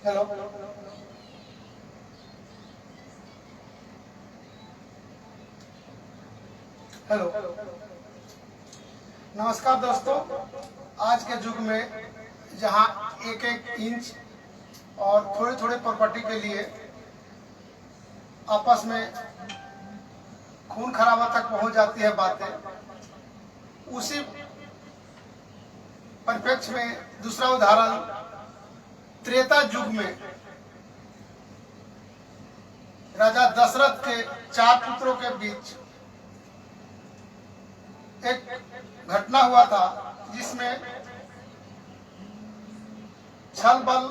Hello. Hello. नमस्कार दोस्तों। आज के युग में जहां एक एक इंच और थोड़े थोड़े प्रॉपर्टी के लिए आपस में खून खराबा तक पहुंच जाती है बातें, उसी परिप्रेक्ष्य में दूसरा उदाहरण त्रेता युग में राजा दशरथ के 4 पुत्रों के बीच एक घटना हुआ था जिसमें छल बल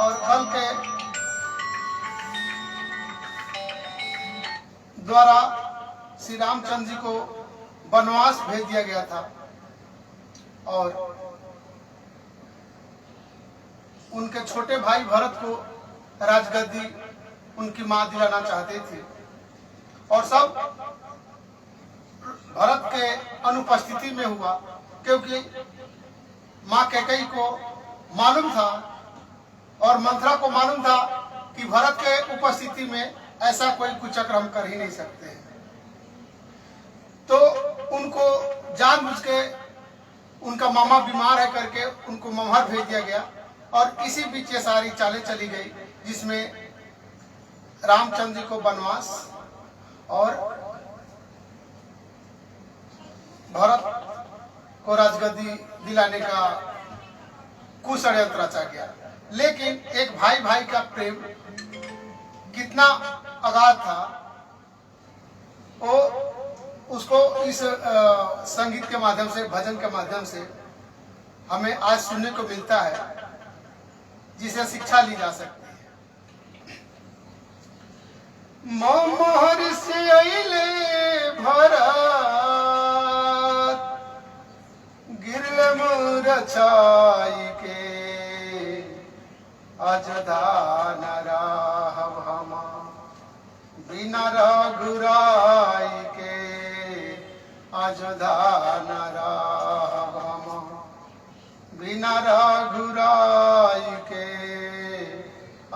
और बल के द्वारा श्री रामचंद्र जी को वनवास भेज दिया गया था और उनके छोटे भाई भरत को राजगद्दी उनकी मां दिलाना चाहते थे और सब भरत के अनुपस्थिति में हुआ, क्योंकि मां कैकेयी को मालूम था और मंथरा को मालूम था कि भरत के उपस्थिति में ऐसा कोई कुचक्र हम कर ही नहीं सकते हैं। तो उनको जानबूझ के उनका मामा बीमार है करके उनको ममहर भेज दिया गया और इसी बीच ये सारी चालें चली गई जिसमें रामचंद्र जी को वनवास और भरत को राजगद्दी दिलाने का कुषड्यंत्र रचा गया। लेकिन एक भाई भाई का प्रेम कितना अगाध था, वो उसको इस संगीत के माध्यम से, भजन के माध्यम से हमें आज सुनने को मिलता है, जिसे शिक्षा ली जा सकती है। मोहर से अइले भरत गिरले मुरझाई के अजदान राहब हम बिना रघुराई के अजदान राहब हम बिना रघुराई के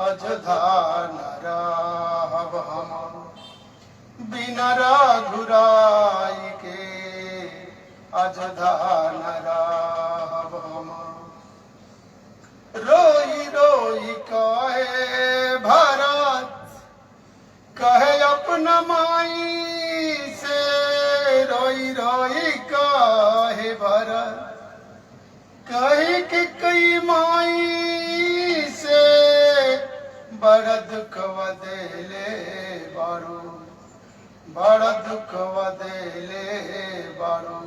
अजदान राहब हम बिना रघुराई के अजदान राहब हम। रोई रोई कहे भरत कहे अपना माई से, रोई रोई कहे भरत कहे कि कई माई से बड़ा दुख वदेले बारू, बड़ा दुख वदेले बारू।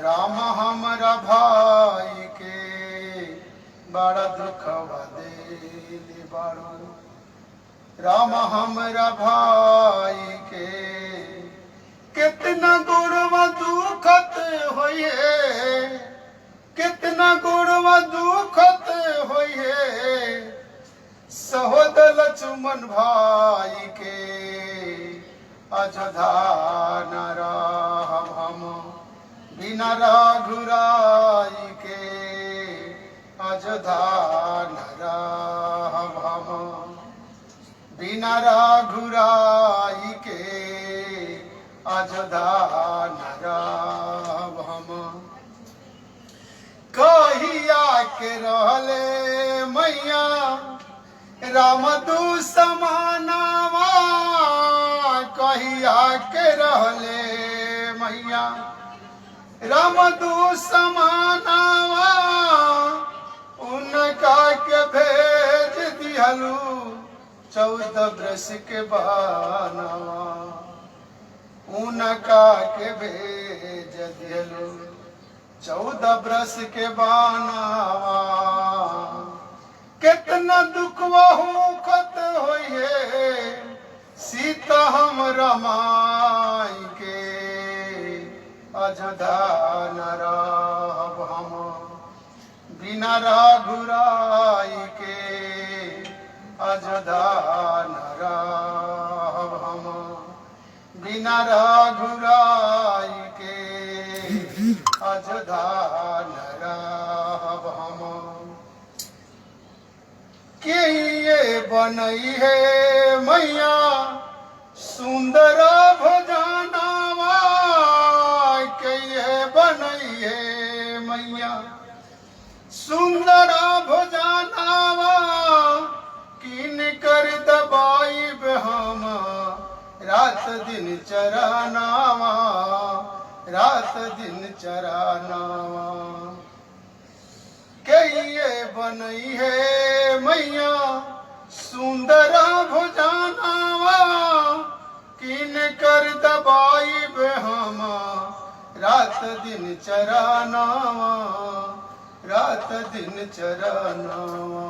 राम हमरा भाई के बड़ा दुख वदेले बारू, राम हमरा भाई के कितना गुणवा दुखत होइए, कितना गुणवा दुखत होइए सहोदर लक्ष्मण भाई के अजधान राहब हम बिना रघुराई के अजधान राहब हम बिना रघुराई के अजधान राहब हम। कहिया के रहले मैया राम दू समानावा, कहिया के रहले मैया राम दू समानावा, उनका के भेज दिहलू 14 बरस के बानवा, उनका के भेज दिहलू 14 बरस के बानवा। कितना दुखवा होखत होइए सीता हमरा माई के अजदान राहब हम बिना रघुराई के अजदान राहब हम बिना रघुराई के अजदान राहब हम। बनई है मैया सुंदर भजनावा, के बनई है मैया सुंदर भजनावा, किन कर दबाई हम रात दिन चरनावा, रात दिन चरनावा, के बनई है मैया सुंदर भजनावा, किन कर दबाई हम रात दिन चरनावा, रात दिन चरनावा,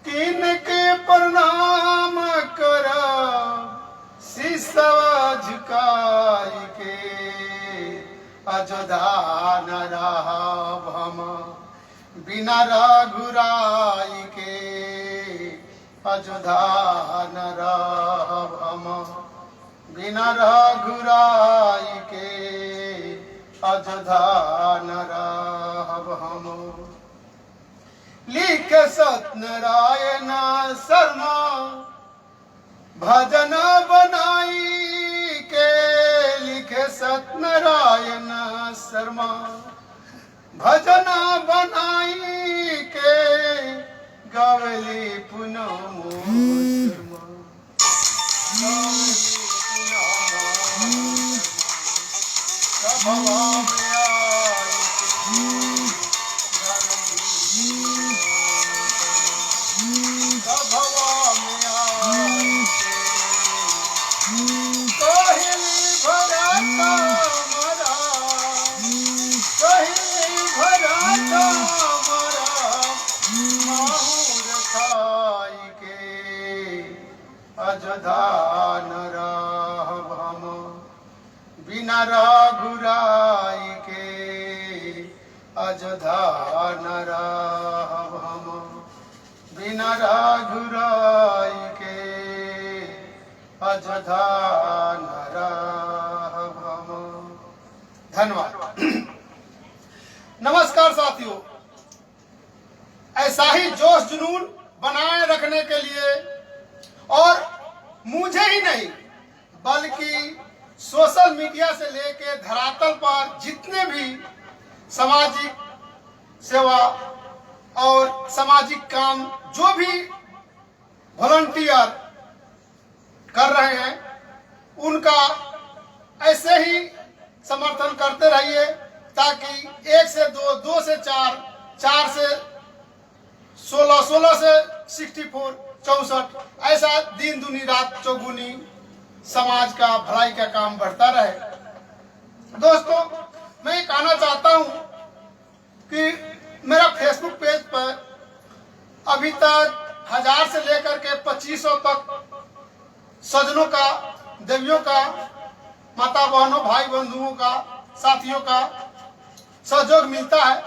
किन के प्रणाम करा शीशवा झुकाई के, अजोधा न रहब हम बिना रघुराई के, अजोधा न रहब हम बिना रघुराई के, अजोधा न रहब हम। लिख सत्यनारायण शर्मा भजन बनाई के, लिखे सत्यनारायण शर्मा भजन बनाई के, गावली पुनम शर्मा, अजोधा न रहब हम बिना रघुराई के, अजोधा न रहब हम बिना रघुराई के, अजोधा न रहब हम। धन्यवाद। नमस्कार साथियों, ऐसा ही जोश जुनून बनाए रखने के लिए और मुझे ही नहीं बल्कि सोशल मीडिया से लेके धरातल पर जितने भी सामाजिक सेवा और सामाजिक काम जो भी वॉलंटियर कर रहे हैं, उनका ऐसे ही समर्थन करते रहिए, ताकि 1 से 2, 2 से 4, 4 से 16, 16 से 64, 64 ऐसा दिन दुनी रात चौगुनी समाज का भलाई का काम बढ़ता रहे। दोस्तों, मैं ये कहना चाहता हूं कि मेरा फेसबुक पेज पर अभी तक 1000 से लेकर के 2500 तक सज्जनों का, देवियों का, माता बहनों, भाई बंधुओं का, साथियों का सहयोग मिलता है,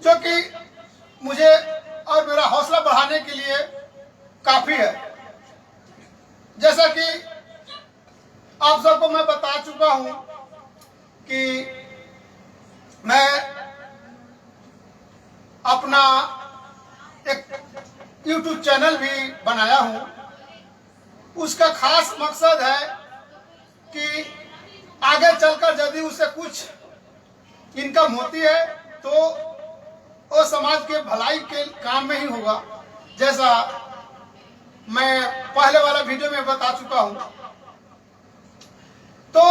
जो कि मुझे और मेरा हौसला बढ़ाने के लिए काफी है। जैसा कि आप सबको मैं बता चुका हूं कि मैं अपना एक YouTube चैनल भी बनाया हूं। उसका खास मकसद है कि आगे चलकर यदि उससे कुछ इनकम होती है तो वो समाज के भलाई के काम में ही होगा। जैसा मैं पहले वाला वीडियो में बता चुका हूं। तो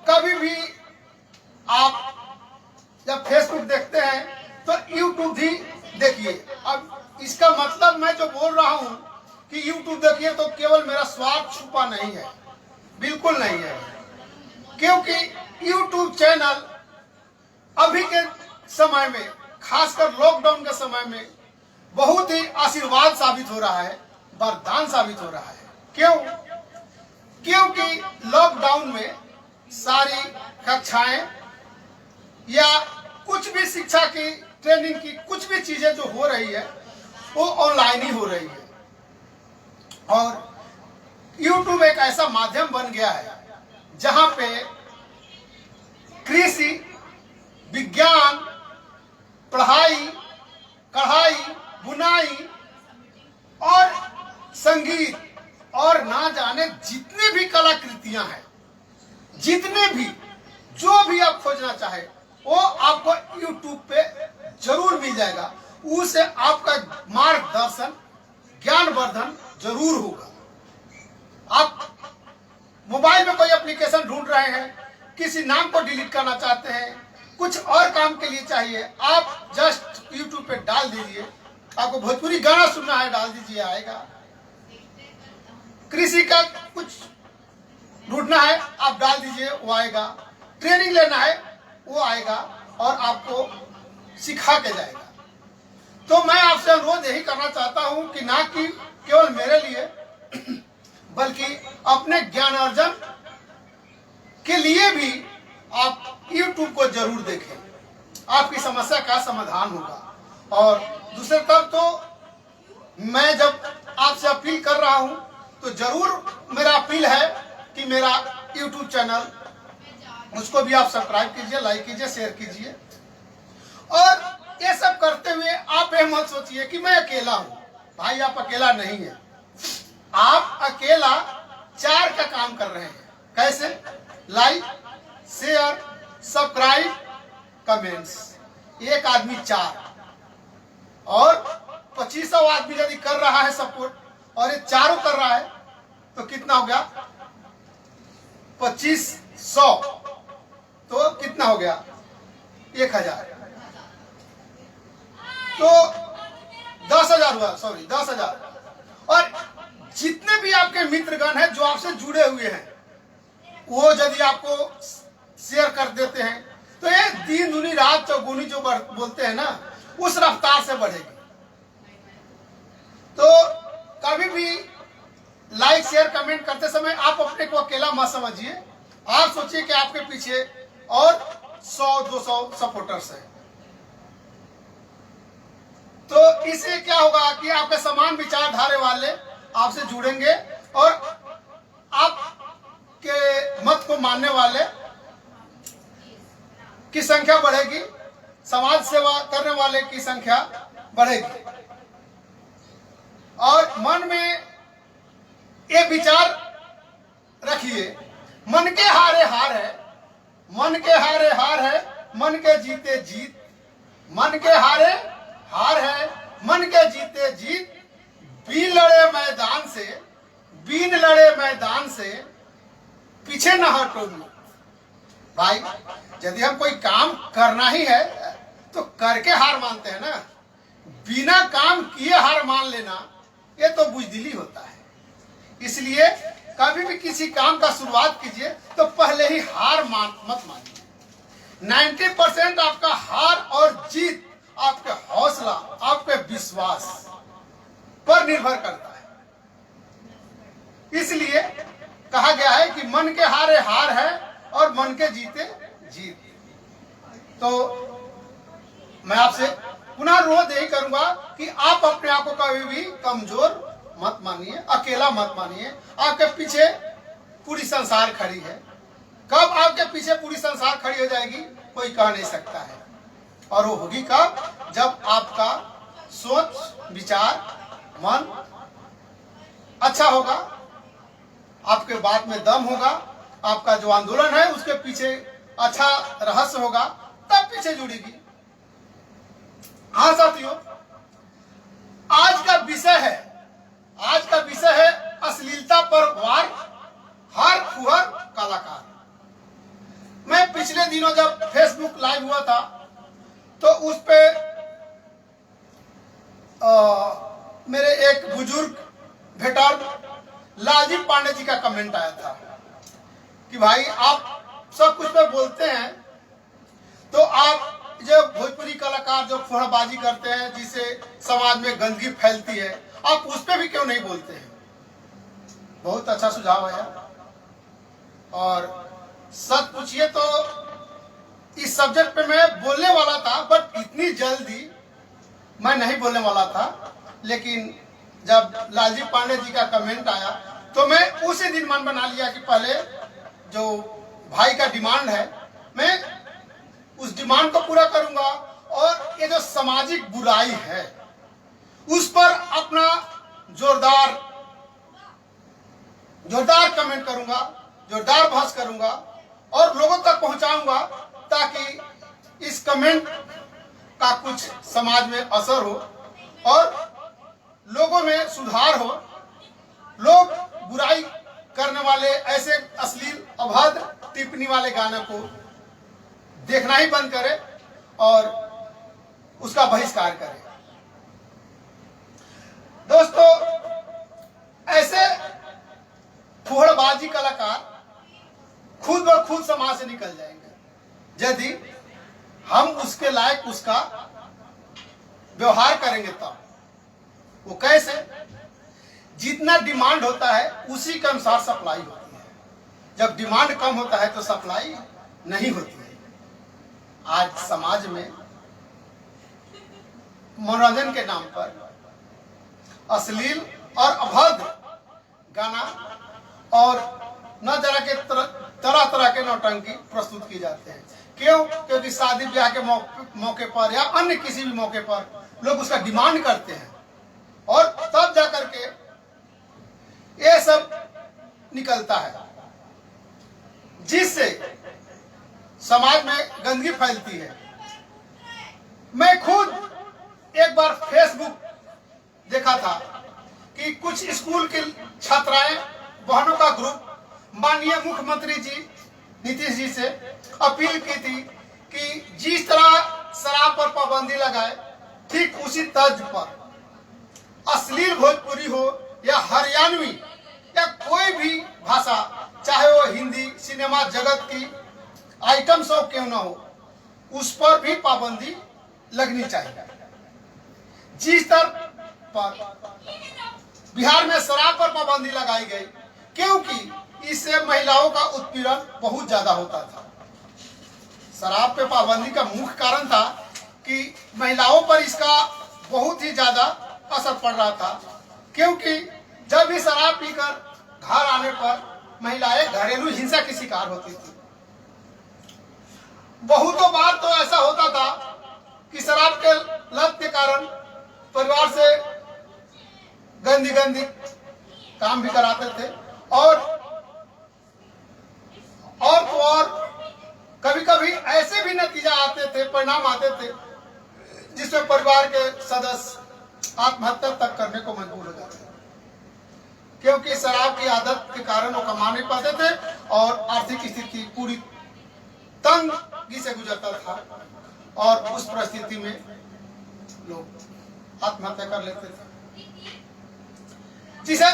कभी भी आप जब फेसबुक देखते हैं तो YouTube भी देखिए। अब इसका मतलब मैं जो बोल रहा हूं कि YouTube देखिए तो केवल मेरा स्वार्थ छुपा नहीं है, बिल्कुल नहीं है, क्योंकि YouTube चैनल अभी के समय में, खासकर लॉकडाउन के समय में, बहुत ही आशीर्वाद साबित हो रहा है, वरदान साबित हो रहा है। क्यों? क्योंकि लॉकडाउन में सारी कक्षाएं या कुछ भी शिक्षा की, ट्रेनिंग की कुछ भी चीजें जो हो रही है वो ऑनलाइन ही हो रही है। और YouTube एक ऐसा माध्यम बन गया है जहां पे कृषि, विज्ञान, पढ़ाई, कढ़ाई, बुनाई, विधियां हैं, जितने भी जो भी आप खोजना चाहे वो आपको YouTube पे जरूर मिल जाएगा। उससे आपका मार्गदर्शन ज्ञानवर्धन जरूर होगा। आप मोबाइल में कोई एप्लीकेशन ढूंढ रहे हैं, किसी नाम को डिलीट करना चाहते हैं, कुछ और काम के लिए चाहिए, आप जस्ट YouTube पे डाल दीजिए। आपको भोजपुरी गाना सुनना है, डाल दीजिए, आएगा। कृषि का कुछ ढूंढना है, आप डाल दीजिए, वो आएगा। ट्रेनिंग लेना है, वो आएगा और आपको सिखा के जाएगा। तो मैं आपसे अनुरोध यही करना चाहता हूं कि ना कि केवल मेरे लिए बल्कि अपने ज्ञानार्जन के लिए भी आप YouTube को जरूर देखें, आपकी समस्या का समाधान होगा। और दूसरी तरफ तो मैं जब आपसे अपील कर रहा हूं तो जरूर मेरा अपील है कि मेरा YouTube चैनल उसको भी आप सब्सक्राइब कीजिए, लाइक कीजिए, शेयर कीजिए। और ये सब करते हुए आप ये मत सोचिए कि मैं अकेला हूं। भाई आप अकेला नहीं है, आप अकेला 4 का काम कर रहे हैं। कैसे? Like, share, subscribe, comments. एक आदमी 4 और 2500 आदमी यदि कर रहा है सपोर्ट और ये चारों कर रहा है तो कितना हो गया? 2500 तो कितना हो गया? 1000। तो 10,000 हुआ, सॉरी 10,000। और जितने भी आपके मित्रगण हैं जो आपसे जुड़े हुए हैं, वो यदि आपको शेयर कर देते हैं तो ये दिन दूनी रात चौगुनी जो बोलते हैं ना, उस रफ्तार से बढ़ेगी। तो कभी भी लाइक, शेयर, कमेंट करते समय आप अपने को अकेला मत समझिए। आप सोचिए कि आपके पीछे और 100-200 सपोर्टर्स हैं। तो इससे क्या होगा कि आपके समान विचारधारा वाले आपसे जुड़ेंगे और आपके मत को मानने वाले की संख्या बढ़ेगी, समाज सेवा करने वाले की संख्या बढ़ेगी। और मन में ये विचार रखिए, मन के हारे हार है, मन के हारे हार है, मन के जीते जीत। मन के हारे हार है, मन के जीते जीत। बीन लड़े मैदान से, बीन लड़े मैदान से पीछे न हटो। भाई यदि हम कोई काम करना ही है तो करके हार मानते हैं ना, बिना काम किए हार मान लेना ये तो बुजदिली होता है। इसलिए कभी भी किसी काम का शुरुआत कीजिए तो पहले ही हार मत मानिए। 90% आपका हार और जीत आपके हौसला, आपके विश्वास पर निर्भर करता है। इसलिए कहा गया है कि मन के हारे हार है और मन के जीते जीत। तो मैं आपसे पुनः अनुरोध यही करूंगा कि आप अपने आप को कभी भी कमजोर मत मानिए, अकेला मत मानिए। आपके पीछे पूरी संसार खड़ी है। कब आपके पीछे पूरी संसार खड़ी हो जाएगी कोई कह नहीं सकता है। और वो होगी कब? जब आपका सोच, विचार, मन अच्छा होगा, आपके बात में दम होगा, आपका जो आंदोलन है उसके पीछे अच्छा रहस्य होगा, तब पीछे जुड़ेगी। हाँ साथियों, आज का विषय है अश्लीलता पर वार, हर फुहर कलाकार। मैं पिछले दिनों जब फेसबुक लाइव हुआ था तो उस पे मेरे एक बुजुर्ग वेटरन लालजी पांडे जी का कमेंट आया था कि भाई आप सब कुछ पे बोलते हैं तो आप जो भोजपुरी कलाकार जो फुहड़बाजी करते हैं, जिससे समाज में गंदगी फैलती है, आप उस पे भी क्यों नहीं बोलते हैं? बहुत अच्छा सुझाव है। और सच पूछिए तो इस सब्जेक्ट पे मैं बोलने वाला था, बट इतनी जल्दी मैं नहीं बोलने वाला था। लेकिन जब लालजी पांडे जी का कमेंट आया तो मैं उसी दिन मन बना लिया कि पहले जो भाई का डिमांड है मैं उस डिमांड को पूरा करूंगा और ये जो सामाजिक बुराई है उस पर अपना जोरदार कमेंट करूंगा जोरदार बहस करूंगा और लोगों तक पहुंचाऊंगा ताकि इस कमेंट का कुछ समाज में असर हो और लोगों में सुधार हो। लोग बुराई करने वाले ऐसे अश्लील अभद्र टिप्पणी वाले गाने को देखना ही बंद करे और उसका बहिष्कार करे। दोस्तों, ऐसे फुहड़बाजी कलाकार खुद ब खुद समाज से निकल जाएंगे यदि हम उसके लायक उसका व्यवहार करेंगे। तब वो कैसे? जितना डिमांड होता है उसी के अनुसार सप्लाई होती है। जब डिमांड कम होता है तो सप्लाई नहीं होती है। आज समाज में मनोरंजन के नाम पर अश्लील और अभद्र गाना और न जरा के तरह तरह के नौटंकी प्रस्तुत की जाते हैं। क्यों? क्योंकि शादी ब्याह के मौके पर या अन्य किसी भी मौके पर लोग उसका डिमांड करते हैं और तब जाकर के ये सब निकलता है, जिससे समाज में गंदगी फैलती है। मैं खुद एक बार फेसबुक देखा था कि कुछ स्कूल की छात्राएं बहनों का ग्रुप माननीय मुख्यमंत्री जी नीतीश जी से अपील की थी कि जिस तरह शराब पर पाबंदी लगाए, ठीक उसी तर्ज पर अश्लील भोजपुरी हो या हरियाणवी या कोई भी भाषा, चाहे वो हिंदी सिनेमा जगत की आइटम सॉन्ग क्यों ना हो, उस पर भी पाबंदी लगनी चाहिए। जिस तरह पर बिहार में शराब पर पाबंदी लगाई गई, क्योंकि इससे महिलाओं का उत्पीड़न बहुत ज्यादा होता था। शराब पे पाबंदी का मुख्य कारण था कि महिलाओं पर इसका बहुत ही ज्यादा असर पड़ रहा था, क्योंकि जब भी शराब पीकर घर आने पर महिलाएं घरेलू हिंसा की शिकार होती थी। बहुतों बार तो ऐसा होता था कि शराब के लत के कारण परिवार से गंदी गंदी काम भी कराते थे और तो और कभी कभी ऐसे भी नतीजा आते थे, परिणाम आते थे, जिसमें परिवार के सदस्य आत्महत्या तक करने को मजबूर हो जाते थे, क्योंकि शराब की आदत के कारण वो कमा नहीं पाते थे और आर्थिक स्थिति पूरी तंगी से गुजरता था और उस परिस्थिति में लोग आत्महत्या कर लेते थे, जिसे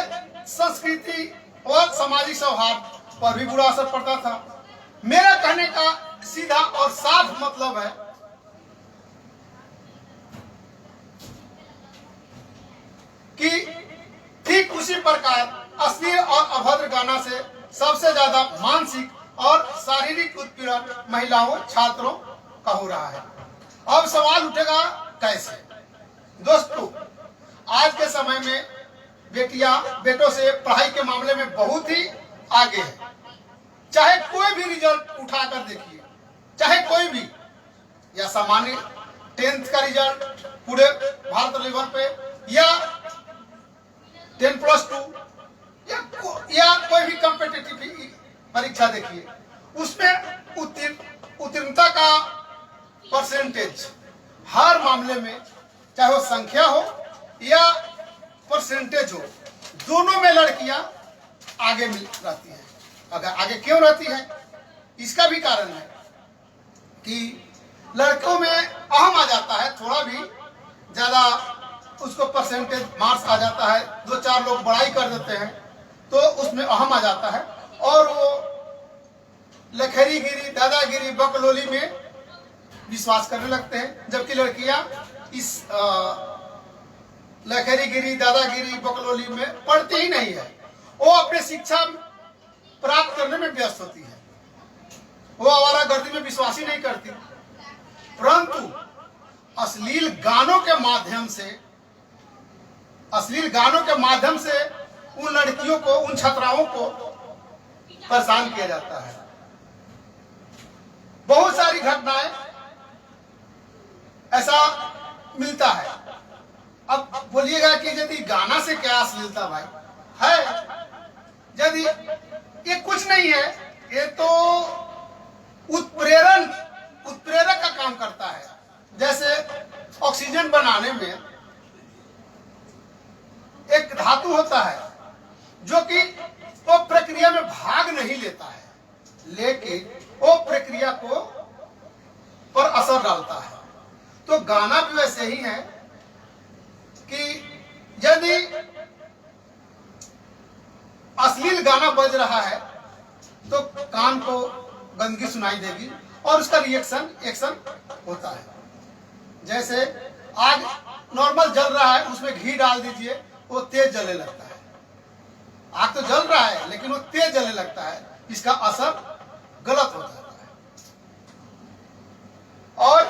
संस्कृति और सामाजिक सौहार्द पर भी बुरा असर पड़ता था। मेरा कहने का सीधा और साफ मतलब है कि ठीक उसी प्रकार अश्लील और अभद्र गाना से सबसे ज्यादा मानसिक और शारीरिक उत्पीड़न महिलाओं छात्रों का हो रहा है। अब सवाल उठेगा कैसे? दोस्तों, आज के समय में बेटियां बेटों से पढ़ाई के मामले में बहुत ही आगे है। चाहे कोई भी रिजल्ट उठाकर देखिए, चाहे कोई भी, या सामान्य 10th का रिजल्ट पूरे भारत लेवल पे या 10+2 या कोई भी कॉम्पिटिटिव परीक्षा देखिए, उसमें उत्तीर्णता का परसेंटेज हर मामले में, चाहे वो संख्या हो या परसेंटेज हो, दोनों में लड़कियां आगे रहती हैं। अगर आगे क्यों रहती है? इसका भी कारण है कि लड़कों में अहम आ जाता है, थोड़ा भी ज्यादा उसको परसेंटेज मार्क्स आ जाता है, 2-4 लोग बड़ाई कर देते हैं तो उसमें अहम आ जाता है और वो लखेरीगिरी दादागिरी बकलोली में विश्वास करने लगते हैं, जबकि लड़कियां इस लखेरीगिरी दादागिरी बकलोली में पढ़ती ही नहीं है। वो अपने शिक्षा प्राप्त करने में व्यस्त होती है, वो आवारागर्दी में विश्वास ही नहीं करती, परंतु अश्लील गानों के माध्यम से उन लड़कियों को, उन छात्राओं को परेशान किया जाता है। बहुत सारी घटनाएं ऐसा मिलता है। अब बोलिएगा कि यदि गाना से क्या अश्लीलता भाई है, यदि ये कुछ नहीं है, ये तो उत्प्रेरक का काम करता है। जैसे ऑक्सीजन बनाने में एक धातु होता है जो कि वो प्रक्रिया में भाग नहीं लेता है, लेकिन वो प्रक्रिया को पर असर डालता है। तो गाना भी वैसे ही है कि यदि अश्लील गाना बज रहा है तो कान को गंदगी सुनाई देगी और उसका एक्शन होता है। जैसे आग नॉर्मल जल रहा है, उसमें घी डाल दीजिए, वो तेज जलने लगता है। आग तो जल रहा है लेकिन वो तेज जलने लगता है, इसका असर गलत हो जाता है। और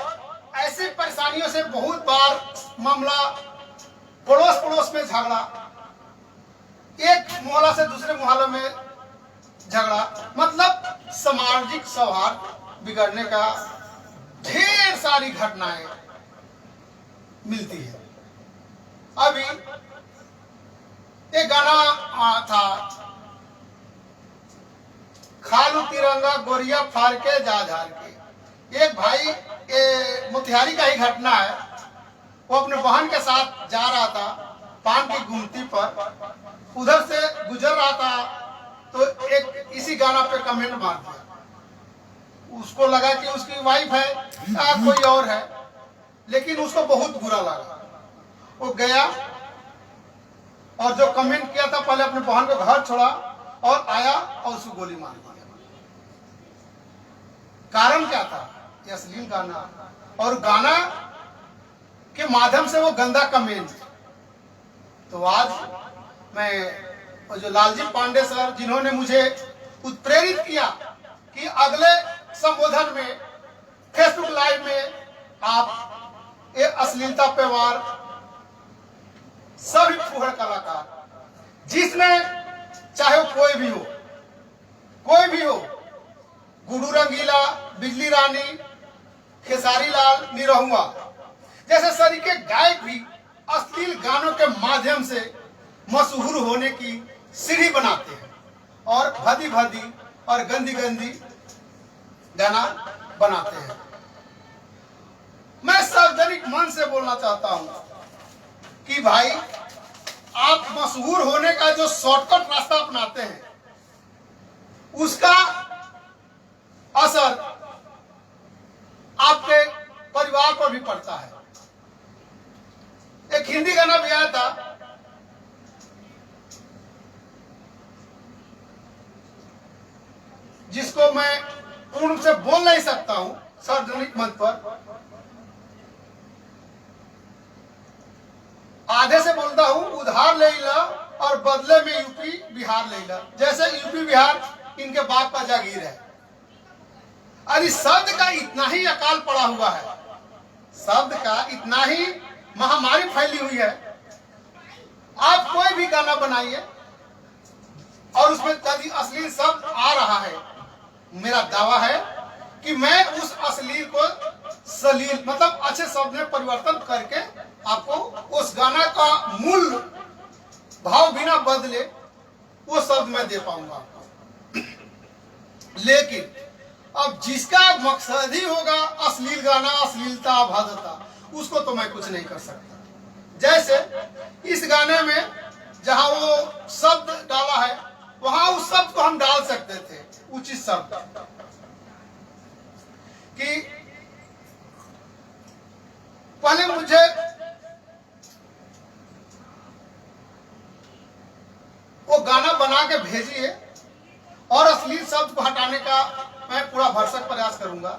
ऐसी परेशानियों से बहुत बार मामला पड़ोस में झगड़ा, एक मोहल्ला से दूसरे मोहल्ले में झगड़ा, मतलब सामाजिक सौहार्द बिगड़ने का ढेर सारी घटनाएं मिलती है। अभी एक गाना था, खालू तिरंगा गोरिया फाड़ के जा झाड़ के। एक भाई, ये मोतिहारी का ही घटना है, वो अपने बहन के साथ जा रहा था पान की गुमती पर, उधर से गुजर रहा था तो एक इसी गाना पे कमेंट मार दिया। उसको लगा कि उसकी वाइफ है या कोई और है, लेकिन उसको बहुत बुरा लगा। वो गया और जो कमेंट किया था, पहले अपने बहन को घर छोड़ा और आया और उसको गोली मार दिया। कारण क्या था? ये अश्लील गाना, और गाना के माध्यम से वो गंदा कमेंट। तो आज मैं जो लालजी पांडे सर, जिन्होंने मुझे उत्प्रेरित किया कि अगले संबोधन में फेसबुक लाइव में आप ये अश्लीलता पे वार सभी फुहड़ कलाकार, जिसने चाहे वो कोई भी हो, गुडू रंगीला, बिजली रानी, खेसारी लाल, निरहुआ जैसे सरीके गायक भी अश्लील गानों के माध्यम से मशहूर होने की सीढ़ी बनाते हैं और भदी और गंदी गाना बनाते हैं। मैं सार्वजनिक मन से बोलना चाहता हूं कि भाई, आप मशहूर होने का जो शॉर्टकट रास्ता अपनाते हैं, उसका असर आपके परिवार पर भी पड़ता है। एक हिंदी गाना भी आया था, जिसको मैं पूर्ण रूप से बोल नहीं सकता हूं सार्वजनिक मंच पर, आधे से बोलता हूं, उधार ले ला और बदले में यूपी बिहार ले ला। जैसे यूपी बिहार इनके बाप का जागीर है। अरे शब्द का इतना ही अकाल पड़ा हुआ है, शब्द का इतना ही महामारी फैली हुई है। आप कोई भी गाना बनाइए और उसमें यदि अश्लील शब्द आ रहा है, मेरा दावा है कि मैं उस अश्लील को सलील, मतलब अच्छे शब्द में परिवर्तन करके आपको उस गाना का मूल भाव बिना बदले वो शब्द मैं दे पाऊंगा आपको। लेकिन अब जिसका मकसद ही होगा अश्लील गाना, अश्लीलता, अभद्रता, उसको तो मैं कुछ नहीं कर सकता। जैसे इस गाने में जहां वो शब्द डाला है, वहां उस शब्द को हम डाल सकते थे, उचित शब्द, कि पहले मुझे वो गाना बना के भेजिए और अश्लील शब्द को हटाने का मैं पूरा भरसक प्रयास करूंगा।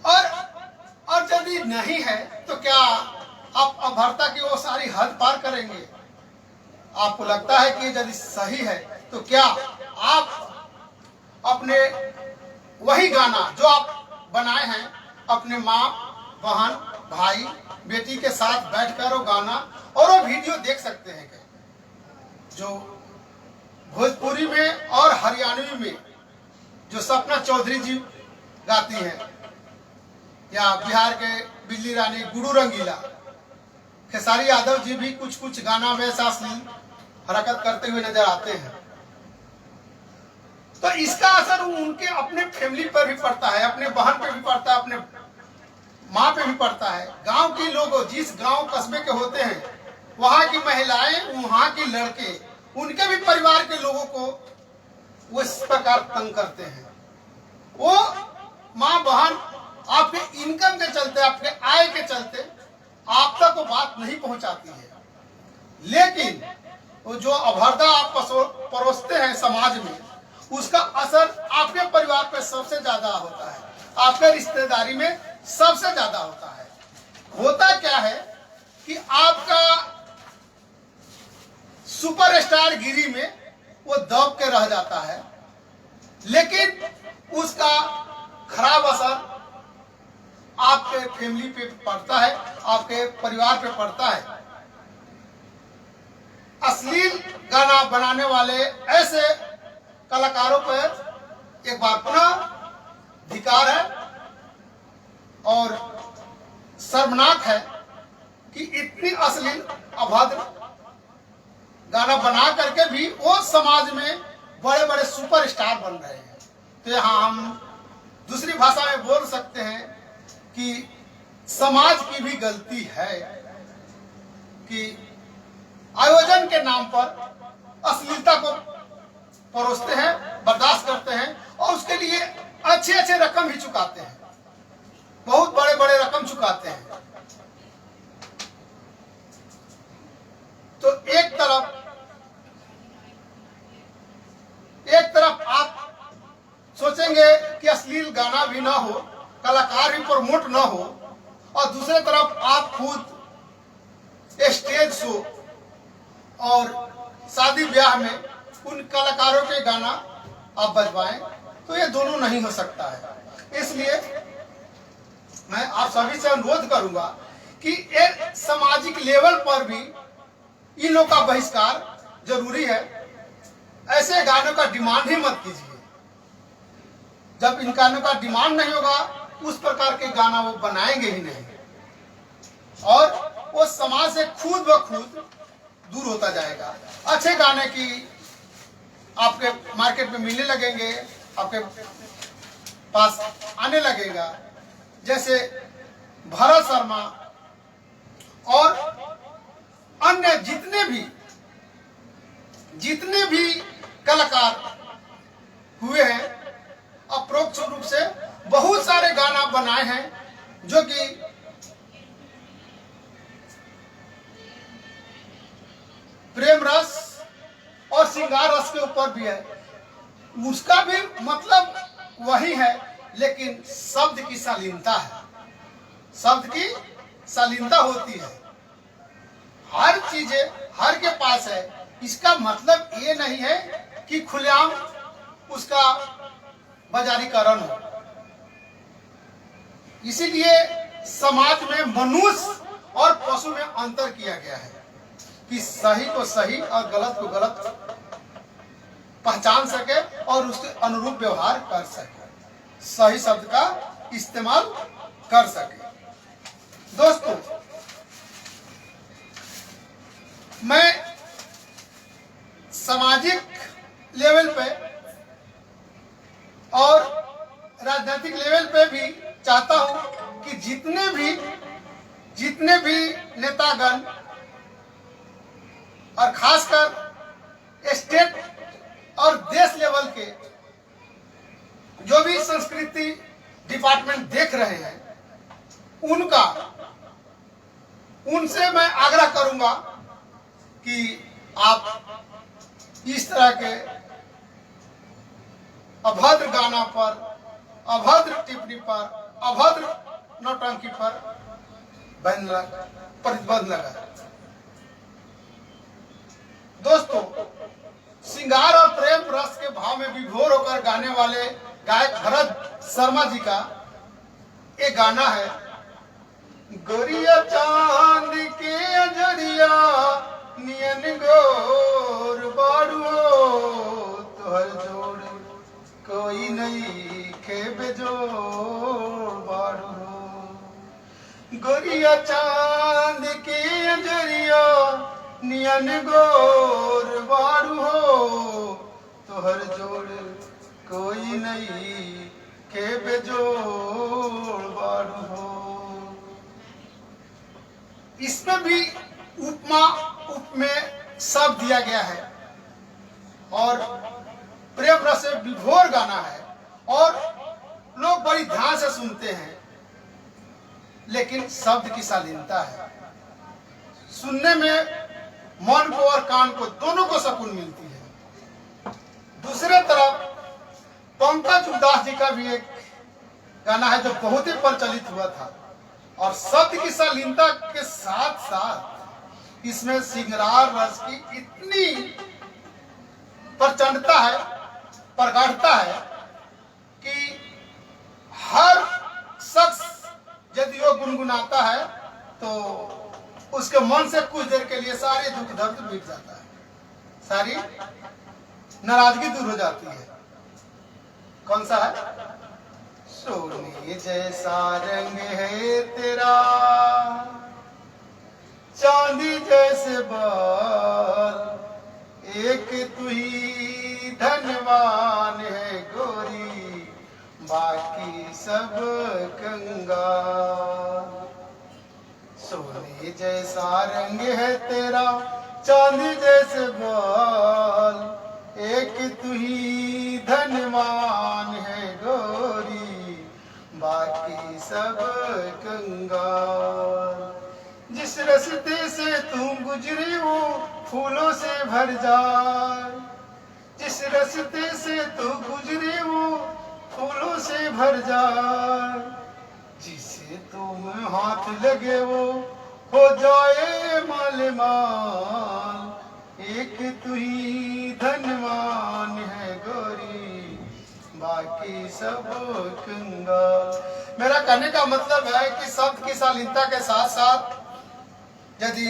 और यदि नहीं है तो क्या आप अभद्रता की वो सारी हद पार करेंगे? आपको लगता है कि यदि सही है तो क्या आप अपने वही गाना जो आप बनाए हैं अपने माँ, बहन, भाई, बेटी के साथ बैठकर वो गाना और वो वीडियो देख सकते हैं क्या? जो भोजपुरी में और हरियाणवी में जो सपना चौधरी जी गाती हैं, या बिहार के बिजली रानी गुडू रंगीला, खेसारी यादव जी भी कुछ गाना वैसा अश्लील हरकत करते हुए नजर आते हैं। तो इसका असर उनके अपने फैमिली पर भी पड़ता है, अपने बहन पे भी पड़ता है, अपने माँ पे भी पड़ता है। गांव के लोग जिस गांव कस्बे के होते हैं, वहां की महिलाएं, वहां के लड़के, उनके भी परिवार के लोगों को वो इस प्रकार तंग करते हैं। वो माँ बहन आपके इनकम के चलते, आपके आय के चलते आप तक वो बात नहीं पहुंचाती है, लेकिन वो जो अभद्रता आप परोसते हैं समाज में, उसका असर आपके परिवार पर सबसे ज्यादा होता है, आपके रिश्तेदारी में सबसे ज्यादा होता है। होता क्या है कि आपका सुपरस्टार गिरी में वो दब के रह जाता है, लेकिन उसका खराब असर आपके फैमिली पे पड़ता है, आपके परिवार पे पड़ता है। अश्लील गाना बनाने वाले ऐसे कलाकारों पर एक बार पुनः धिक्कार है और शर्मनाक है कि इतनी अश्लील अभद्र गाना बना करके भी वो समाज में बड़े बड़े सुपरस्टार बन रहे हैं। तो यहाँ हम दूसरी भाषा में बोल सकते हैं कि समाज की भी गलती है कि आयोजन के नाम पर अश्लीलता को परोसते हैं, बर्दाश्त करते हैं और उसके लिए अच्छे अच्छे रकम भी चुकाते हैं, बहुत बड़े बड़े रकम चुकाते हैं। तो एक तरफ आप सोचेंगे कि अश्लील गाना भी ना हो, कलाकार भी प्रमोट ना हो, और दूसरी तरफ आप खुद स्टेज शो और शादी ब्याह में उन कलाकारों के गाना आप बजवाएं, तो ये दोनों नहीं हो सकता है। इसलिए मैं आप सभी से अनुरोध करूंगा कि एक सामाजिक लेवल पर भी इन लोगों का बहिष्कार जरूरी है। ऐसे गानों का डिमांड ही मत कीजिए। जब इन गानों का डिमांड नहीं होगा, उस प्रकार के गाना वो बनाएंगे ही नहीं और वो समाज से खुद ब खुद दूर होता जाएगा। अच्छे गाने की आपके मार्केट में मिलने लगेंगे, आपके पास आने लगेगा, जैसे भरत शर्मा और अन्य जितने भी कलाकार हुए हैं, अप्रोक्ष रूप से बहुत सारे गाना बनाए हैं जो कि प्रेम रस और श्रृंगार रस के ऊपर भी है। उसका भी मतलब वही है, लेकिन शब्द की शालीनता है, शब्द की शालीनता होती है। हर चीजें हर के पास है, इसका मतलब ये नहीं है कि खुलेआम उसका बाजारीकरण हो। इसीलिए समाज में मनुष्य और पशु में अंतर किया गया है कि सही को सही और गलत को गलत पहचान सके और उसके अनुरूप व्यवहार कर सके, सही शब्द का इस्तेमाल कर सके। दोस्तों, मैं सामाजिक लेवल पे और राजनीतिक लेवल पे भी चाहता हूं कि जितने भी नेतागण और खासकर स्टेट और देश लेवल के जो भी संस्कृति डिपार्टमेंट देख रहे हैं, उनसे मैं आग्रह करूंगा कि आप इस तरह के अभद्र गाना पर, अभद्र टिप्पणी पर, अभद्र नौटंकी पर प्रतिबंध लगा। दोस्तों, श्रृंगार और प्रेम रस के भाव में विभोर होकर गाने वाले गायक भरत शर्मा जी का एक गाना है, गोरिया चांद के अजरिया नियन गोर बारू तोहर जोड़ कोई नहीं खेबे जोड़ बारू। गोरिया चांद के अजरिया नियन गोर बारू हो, तोहर जोड़ कोई नहीं के बेजोड़ बारू हो। इसमें भी उपमा उप में सब दिया गया है और प्रेम रस से विभोर गाना है और लोग बड़ी ध्यान से सुनते हैं, लेकिन शब्द की शालीनता है। सुनने में मन को और कान को दोनों को सुकून मिलती है। दूसरे तरफ पंकज उदास जी का भी एक गाना है जो बहुत ही प्रचलित हुआ था और शब्द की शालीनता के साथ साथ इसमें श्रृंगार रस की इतनी प्रचंडता है, प्रगाढ़ता है कि हर शख्स यदि वो गुनगुनाता है तो उसके मन से कुछ देर के लिए सारे दुख दर्द मिट जाता है, सारी नाराजगी दूर हो जाती है। कौन सा है? सोने जैसा रंग है तेरा, चांदी जैसे बाल, एक तू ही धनवान है गोरी, बाकी सब कंगाल। सोने जैसा रंग है तेरा, चांदी जैसे बाल, एक तू ही धनवान है गोरी, बाकी सब कंगाल। जिस रास्ते से तुम गुजरी वो फूलों से भर जाए, जिस रास्ते से तू गुजरी वो फूलों से भर जाए, जिसे तुम हाथ लगे वो हो जाए माल माल, एक तू ही धनवान है गोरी, बाकी सब कंगाल। मेरा कहने का मतलब है कि शब्द की शालीनता के साथ साथ यदि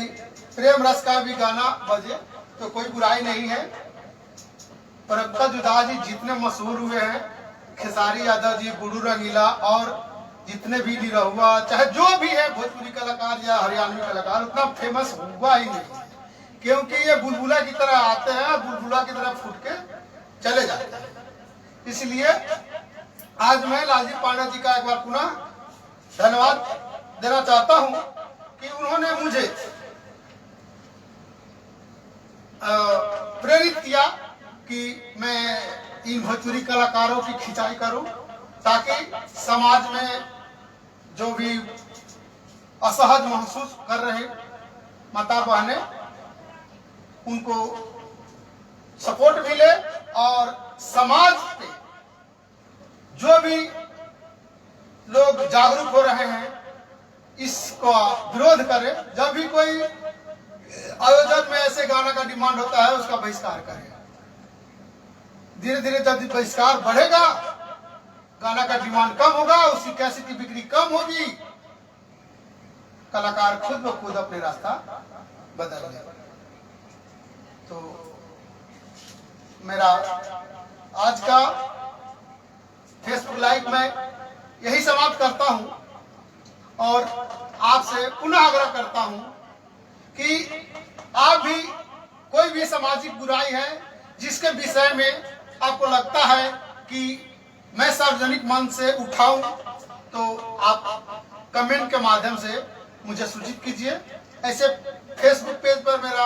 प्रेम रस का भी गाना बजे तो कोई बुराई नहीं है। पंकज उदास जी जितने मशहूर हुए हैं, खेसारी यादव जी, गुडू रंगीला और जितने भी निरहुआ, चाहे जो भी है भोजपुरी कलाकार या हरियाणवी कलाकार, उतना फेमस हुआ ही नहीं, क्योंकि ये बुलबुला की तरह आते हैं, बुलबुला की तरह फूट के चले जाते हैं। इसलिए आज मैं लालजी पांडे जी का एक बार पुनः धन्यवाद देना चाहता हूं कि उन्होंने मुझे प्रेरित किया कि मैं इन भोजपुरी कलाकारों की खिंचाई करूं, ताकि समाज में जो भी असहज महसूस कर रहे माता बहनें, उनको सपोर्ट मिले और समाज पे जो भी लोग जागरूक हो रहे हैं इसका विरोध करें। जब भी कोई आयोजन में ऐसे गाना का डिमांड होता है उसका बहिष्कार करें। धीरे धीरे जब बहिष्कार बढ़ेगा, गाना का डिमांड कम होगा, उसकी कैसेट की बिक्री कम होगी, कलाकार खुद ब खुद अपने रास्ता बदल लेगा। तो मेरा आज का फेसबुक लाइव में यही समाप्त करता हूं और आपसे पुनः आग्रह करता हूं कि आप भी कोई भी सामाजिक बुराई है जिसके विषय में आपको लगता है कि मैं सार्वजनिक मंच से उठाऊं, तो आप कमेंट के माध्यम से मुझे सूचित कीजिए। ऐसे फेसबुक पेज पर मेरा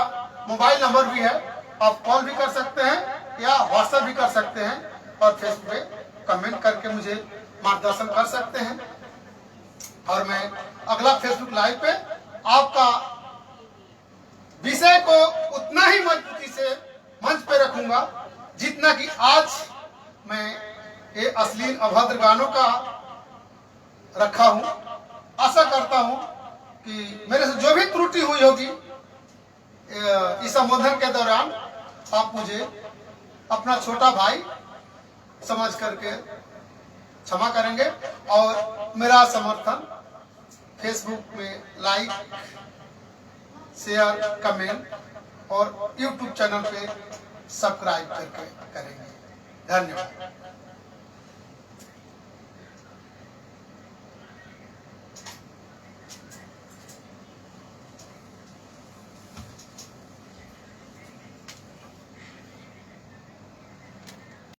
मोबाइल नंबर भी है, आप कॉल भी कर सकते हैं या व्हाट्सएप भी कर सकते हैं और फेसबुक पे कमेंट करके मुझे मार्गदर्शन कर सकते हैं। और मैं अगला फेसबुक लाइव पे आपका विषय को उतना ही मजबूती से मंच पे रखूंगा जितना कि आज मैं ये अश्लील अभद्र गानों का रखा हूं। आशा करता हूं कि मेरे से जो भी त्रुटि हुई होगी इस संबोधन के दौरान आप मुझे अपना छोटा भाई समझ करके क्षमा करेंगे और मेरा समर्थन फेसबुक में लाइक, शेयर, कमेंट और यूट्यूब चैनल पे सब्सक्राइब करके करेंगे। धन्यवाद।